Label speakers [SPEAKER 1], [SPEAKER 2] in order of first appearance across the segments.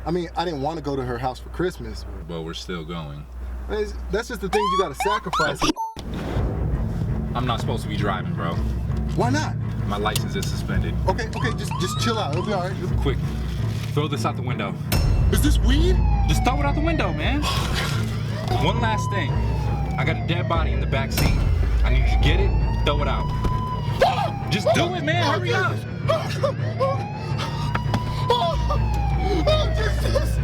[SPEAKER 1] I mean, I didn't want to go to her house for Christmas.
[SPEAKER 2] But we're still going.
[SPEAKER 1] That's just the things you gotta sacrifice.
[SPEAKER 2] I'm not supposed to be driving, bro.
[SPEAKER 1] Why not?
[SPEAKER 2] My license is suspended.
[SPEAKER 1] Okay, just chill out. It'll be all right.
[SPEAKER 2] Quick, throw this out the window.
[SPEAKER 1] Is this weed?
[SPEAKER 2] Just throw it out the window, man. One last thing. I got a dead body in the back seat. I need you to get it, throw it out. Just do it, man. Hurry up.
[SPEAKER 1] Oh, Jesus.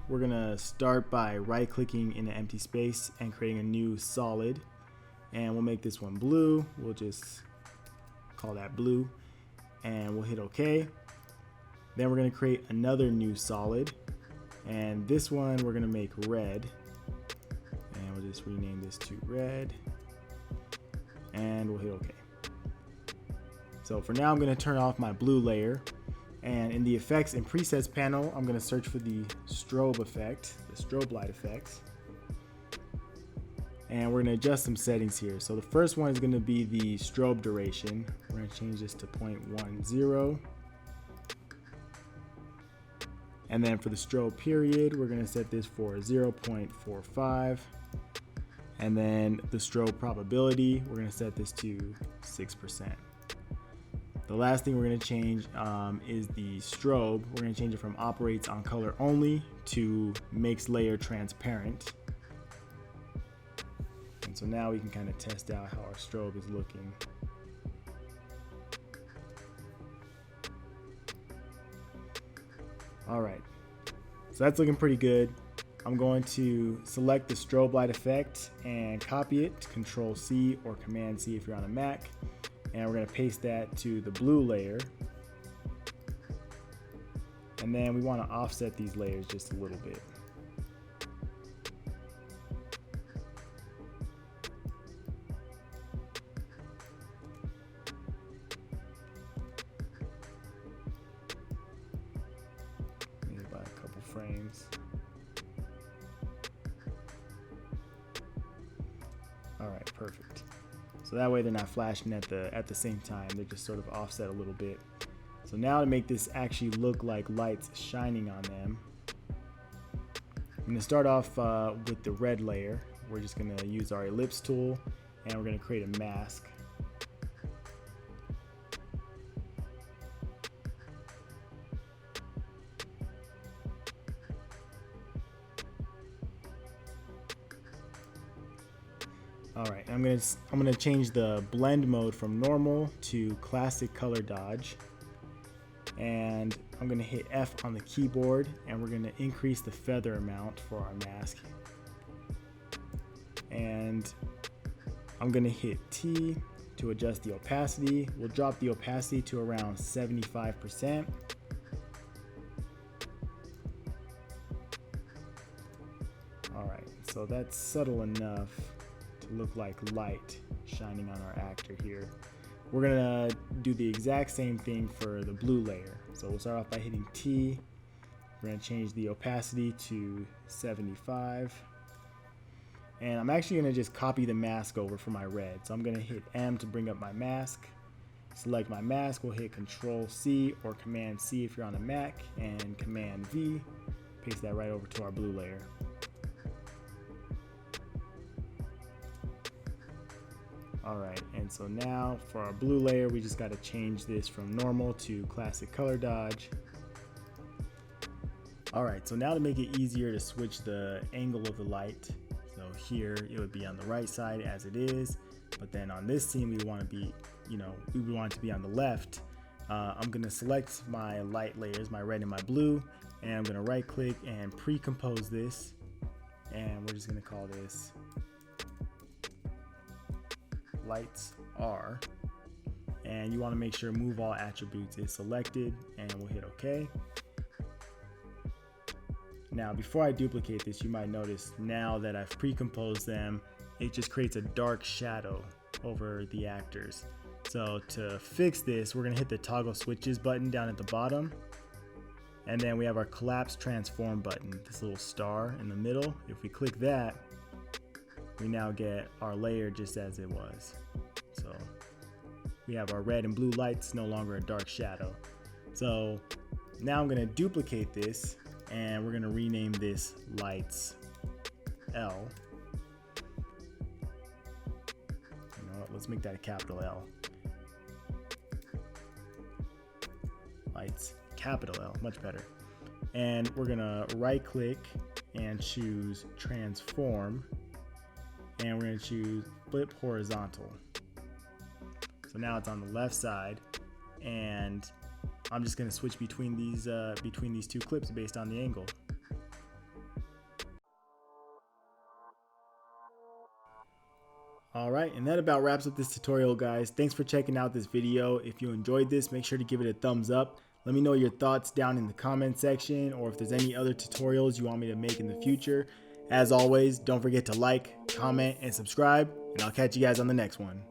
[SPEAKER 3] We're gonna start by right-clicking in an empty space and creating a new solid, and we'll make this one blue. We'll just call that blue, and we'll hit OK. Then we're gonna create another new solid, and this one we're gonna make red, and we'll just rename this to red, and we'll hit OK. So for now, I'm gonna turn off my blue layer. And in the effects and presets panel, I'm going to search for the strobe effect, the strobe light effects. And we're going to adjust some settings here. So the first one is going to be the strobe duration. We're going to change this to 0.10. And then for the strobe period, we're going to set this for 0.45. And then the strobe probability, we're going to set this to 6%. The last thing we're going to change is the strobe. We're going to change it from operates on color only to makes layer transparent. And so now we can kind of test out how our strobe is looking. All right, so that's looking pretty good. I'm going to select the strobe light effect and copy it, Control C or Command C if you're on a Mac. And we're going to paste that to the blue layer. And then we want to offset these layers just a little bit. Maybe about a couple frames. All right, perfect. So that way they're not flashing at the same time. They're just sort of offset a little bit. So now to make this actually look like lights shining on them, I'm going to start off with the red layer. We're just going to use our ellipse tool and we're going to create a mask. All right, I'm gonna change the blend mode from normal to classic color dodge, and I'm gonna hit F on the keyboard, and we're gonna increase the feather amount for our mask, and I'm gonna hit T to adjust the opacity. We'll drop the opacity to around 75%. All right, so that's subtle enough look like light shining on our actor here. We're gonna do the exact same thing for the blue layer. So we'll start off by hitting T. We're gonna change the opacity to 75. And I'm actually gonna just copy the mask over for my red. So I'm gonna hit M to bring up my mask. Select my mask, we'll hit Control C or Command C if you're on a Mac, and Command V. Paste that right over to our blue layer. Alright, and so now for our blue layer, we just got to change this from normal to classic color dodge. Alright, so now to make it easier to switch the angle of the light, so here it would be on the right side as it is, but then on this scene we want to be, we want it to be on the left. I'm going to select my light layers, my red and my blue, and I'm going to right click and pre-compose this, and we're just going to call this lights are, and you want to make sure move all attributes is selected, and we'll hit OK. Now before I duplicate this, you might notice now that I've pre-composed them, it just creates a dark shadow over the actors. So to fix this, we're going to hit the toggle switches button down at the bottom, And then we have our collapse transform button, this little star in the middle. If we click that, we now get our layer just as it was. So we have our red and blue lights, no longer a dark shadow. So now I'm gonna duplicate this and we're gonna rename this lights L. You know what, let's make that a capital L. Lights capital L, much better. And we're gonna right click and choose transform, and we're gonna choose flip horizontal. So now it's on the left side, and I'm just gonna switch between these two clips based on the angle. Alright, and that about wraps up this tutorial, guys. Thanks for checking out this video. If you enjoyed this, make sure to give it a thumbs up. Let me know your thoughts down in the comment section, or if there's any other tutorials you want me to make in the future. As always, don't forget to like, comment, and subscribe, and I'll catch you guys on the next one.